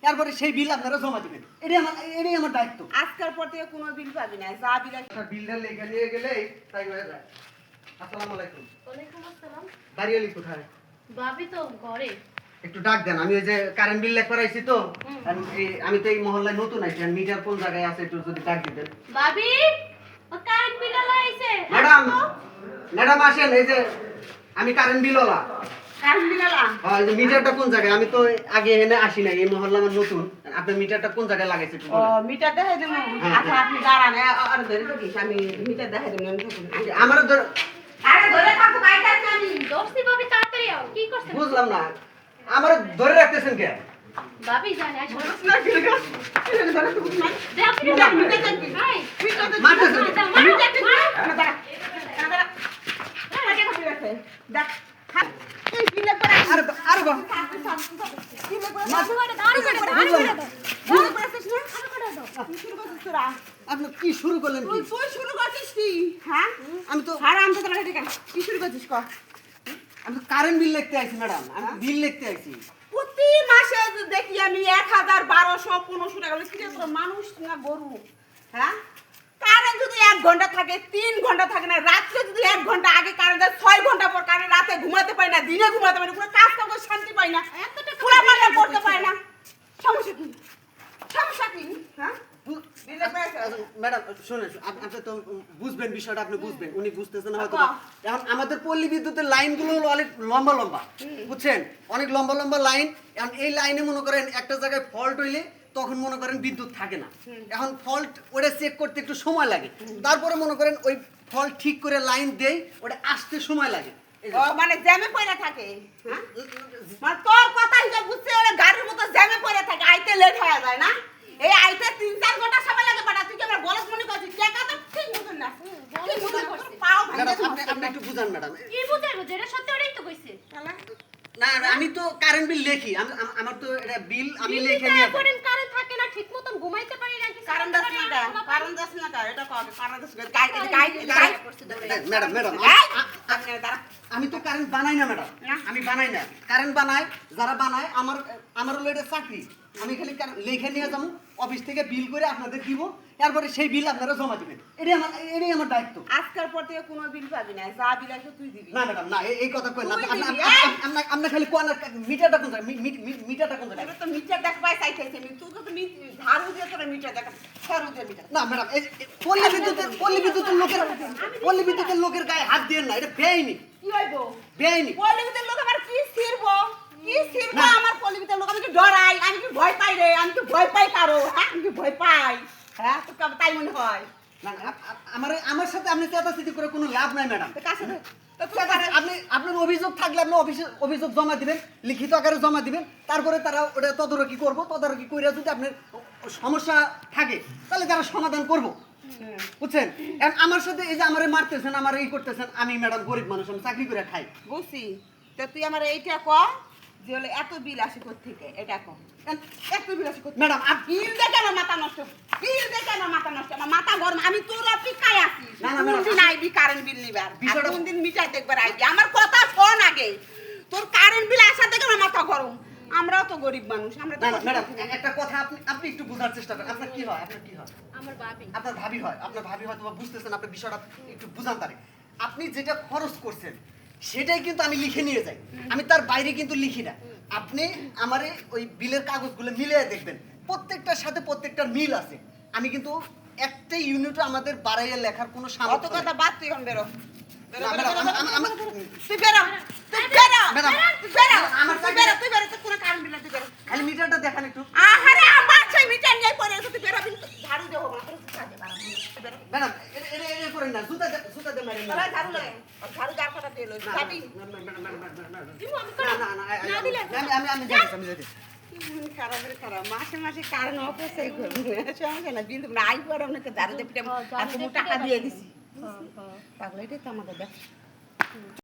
তারপরে সেই বিল আপনারা জমা দিবেন। এটাই আমার দায়িত্ব। আজকের পর থেকে কোনো বিল পাবি না, যা বিল একটা বিলটা লেখা নিয়ে গেলে তাই হয়ে যায়। আসসালামু আলাইকুম। ওয়ালাইকুম আসসালাম। বাড়ি আলি কোথায়? ভাবি তো ঘরে। একটু ডাক দেন, আমি ওই যে কারেন্ট বিল লেখা রাখছি তো, আমি তো এই মহল্লায় নতুন আইছি, আর মিটার কোন জায়গায় আছে একটু যদি ডাক দিতেন। ভাবি ও কারেন্ট বিল আইছে। ম্যাডাম, ম্যাডাম আসেন, এই যে আমি কারেন্ট বিলওয়ালা। কারেন্ট বিল আলা হ্যাঁ, এই যে মিটারটা কোন জায়গায়? আমি তো আগে এখানে আসি নাই, এই মহল্লা আমার নতুন। আপনার মিটারটা কোন জায়গায় লাগাইছে একটু ও বলেন। মিটার দেখাই দেবো। হ্যাঁ, আচ্ছা আপনি দাঁড়ান, আর ধরে থাকিস, আমি মিটার দেখাই দেবো। আমি থাকুন। আমার আরে ধরে থাকো, বাইরে আছি আমি। দোস্তি ভাবি তাড়াতাড়ি আও। কি করছেন? বুঝলাম না, আমার ধরে রাখতেছেন কে? ভাবি জানে আসো। না কি রে? কি রে ধরে থাকো না? দে আপনি মিটার মিটার দেখবি। ভাই মিটার দেখবি। মারতেছেন। মিটার দেখবি। দাঁড়া দাঁড়া। দাঁড়া। দাঁড়া কে খাবি আছে? দেখ। হ্যাঁ। এই কি লাগবে? আরে আরে বাহ, কি লাগবে? মাথা করে দাও। আরে করে দাও। আরে করে দাও। শুরু করেছিস না? আরে করে দাও। কি শুরু করছিস তোরা? আপনি কি শুরু করলেন কি? তুই শুরু করছিস কি? হ্যাঁ? আমি তো হারাম তো তোরা এটা কি শুরু করছিস ক? আমি তো কারেন্ট বিল লিখতে আইছি ম্যাডাম, আমি বিল লিখতে আইছি। প্রতি মাসে দেখি আমি ১,১২০০ টাকা কি রে তোরা মানুষ না গরু? হ্যাঁ? কারেন্ট যদি ১ ঘন্টা থাকে, ৩ ঘন্টা থাকে না, রাত্রে যদি ১ ঘন্টা আগে কারেন্ট দেয়, ৬ ঘন্টা পর কারেন্ট, রাতে ঘুমাতে পারি না, দিনে ঘুমাতে পারি না, কোনো কাজ করতে শান্তি পাই না, পুরা মাথা পড়তে পারি না। সমস্যা কি? সমস্যা কি? হ্যাঁ? ম্যাডাম শুনেন, আপনি তো বুঝবেন বিষয়টা, আপনি বুঝবেন, উনি বুঝতেছেন হয়তো। আচ্ছা। এখন আমাদের পল্লী বিদ্যুতের লাইনগুলো হলো অনেক লম্বা লম্বা, বুঝছেন, অনেক লম্বা লম্বা লাইন। এখন এই লাইনে মনে করেন একটা জায়গায় ফল্ট হইলে তখন মনে করেন বিদ্যুৎ থাকে না। এখন ফল্ট ওটা চেক করতে একটু সময় লাগে, তারপরে মনে করেন ওই ফল্ট ঠিক করে লাইন দেই, ওটা আসতে সময় লাগে। এই যে- ও মানে জ্যামে পড়ে থাকে। হ্যাঁ? মানে তোর কথা হিসাব বুঝছে, ওরা গাড়ির মতো জ্যামে পড়ে থাকে, আইতে লেট হয়ে যায় না? এই আইতে ৩-৪ ঘন্টা সময় লাগে বাটা, তুই কি আমার বলদ মনে করছিস? টাকা তো ঠিক মতন না। ঠিক মতন করছিস, পাও ভাঙে ম্যাডাম দিছিস। আপনি একটু বুঝান ম্যাডাম। কি বুঝাইবো? যেটা সত্যি ওটাই তো কইছে। শালা। না আমি তো কারেন্ট বিল লিখি, আমার তো এটা বিল আমি দিল্লি লিখে তো নিয়ে করেন কারেন্ট থাকে না, ঠিক মতন ঘুমাইতে পারি না কি কারণ দাস না কা, কারণ দাস না কা, এটা কবে? কারণ দাস না, গাই করছিস দৌড়ে। ম্যাডাম ম্যাডাম এই, আপনি দাঁড়া। আমি তো কারেন্ট বানাই না ম্যাডাম, না? আমি বানাই না। কারেন্ট বানায় যারা বানায়, আমার হলো এটা চাকরি। আমি খালি লিখে নিয়ে যাবো, অফিস থেকে বিল করে আপনাদের দিব, তারপরে সেই বিল আপনারা জমা দিবেন। এটাই আমার দায়িত্ব। আজকের পর থেকে কোনো বিল পাবি না, যা বিল আছে তুই দিবি। না ম্যাডাম, না এই কথা কই না। তুই দিবি, এই! আপনি খালি কোন মিটারটা কোন জায়গায়? মিটারটা কোন জায়গায়? তোরা তো মিটার দেখবাই চাইতেছিস, তুই তো ঝাড়ু দিয়ে তোরা মিটার দেখা, ঝাড়ু দিয়ে মিটার। না ম্যাডাম, এই পল্লী বিদ্যুতের লোকের গায়ে হাত দিয়েন না, এটা বেআইনি। কি হইবো? বেআইনি। পল্লীবিতের লোক আমার কি ছিড়বো? কি ছিড়বো না। আমার পল্লীবিতের লোক? আমি কি ডরাই? আমি কি ভয় পাই রে? আমি কি ভয় পাই কারো? হ্যাঁ? আমি কি ভয় পাই? হ্যাঁ? তোর কি তাই মনে হয়? না না, আমার সাথে আপনি চেতাচেতি করে কোনো লাভ নাই ম্যাডাম। তোর কার সাথে? তো তুই কারে- আপনার অভিযোগ থাকলে আপনি অভিযোগ জমা দিবেন, লিখিত আকারে জমা দিবেন, তারপরে তারা ওটা তদারকি করবো। তদারকি করে যদি আপনার সমস্যা থাকে তাহলে তারা সমাধান করবো, বুঝছেন। এখন আমার সাথে এই যে আমারে মারতেছেন, আমার এই করতেছেন, আমি ম্যাডাম গরিব মানুষ, আমি চাকরি করে খাই। বুঝছি। তো তুই আমার এইটা ক, যে হলে এত বিল আসে কোত্থেকে? এটা ক। এত বিল আসে কোত্থেকে? ম্যাডাম বিল দেখে আমার মাথা নষ্ট। বিল দেখে আমার মাথা নষ্ট। আমার মাথা গরম। আমি তোর অপেক্ষায় আছি। না, না, ম্যাডাম, কোনদিন আইবি কারেন্ট বিল নিবার? আর বিষয়টা- কোনদিন মিটার দেখবার আইবি? আমার কথা শোন আগে। তোর কারেন্ট বিল আসা দেখে আমার মাথা গরম। আমরাও তো গরিব মানুষ। আমরা তো না না ম্যাডাম, একটা কথা আপনি একটু বোঝার চেষ্টা করেন। আপনার কি হয়? আমার ভাবি। আপনার ভাবি হয় তোমার, বুঝতেছেন, আপনি বিষয়টা একটু বুঝান তারে। আপনি যেটা খরচ করছেন সেটাই কিন্তু আমি লিখে নিয়ে যাই, আমি তার বাইরে কিন্তু লিখি না। আপনি আমারে ওই বিলের কাগজগুলো মিলিয়ে দেখবেন, প্রত্যেকটার সাথে প্রত্যেকটার মিল আছে। আমি কিন্তু একটা ইউনিটও আমাদের বাড়াইয়া লেখার কোনো অত সামর্থ্য কথা নেই। বাদ, তুই এখন বেরো। বেরো, না, বেরো, ম্যাডাম, বেরো, আমি- আমি- বেরো, তুই বেরো, তুই বেরো, ম্যাডাম, তুই বেরো, আমার তুই বেরো, তুই বেরো, তুই কোনো কারেন্ট বিল না, তুই বেরো। খালি মিটারটা দেখান একটু। আহারে, আমার সেই মিটার নিয়ে পড়ে আছে, তুই বেরো, বিল- ঝাড়ু দেবো না, তোর কাজে বাড়াবো না, তুই বেরো। ম্যাডাম এটা করেন না, জুতা দিয়ে মারেন না। তোরা ঝাড়ু লাগে, আর ঝাড়ু যার কথা দিয়ে লই, না, যাবি? দিমু আমি না, করে। না, না, না দিলে আমি যাইতেছি। খারাপ রে খারাপ, মাসে মাসে কারেন্ট অপচয় করবি না, সমস্যা না, বিল দেবো না, আই পরে আপনাকে ঝাড়ু দিয়ে পিটাবো, আর তুমি টাকা দিয়ে দিছি। পাগল, এটাই তো আমাদের ব্যাপার।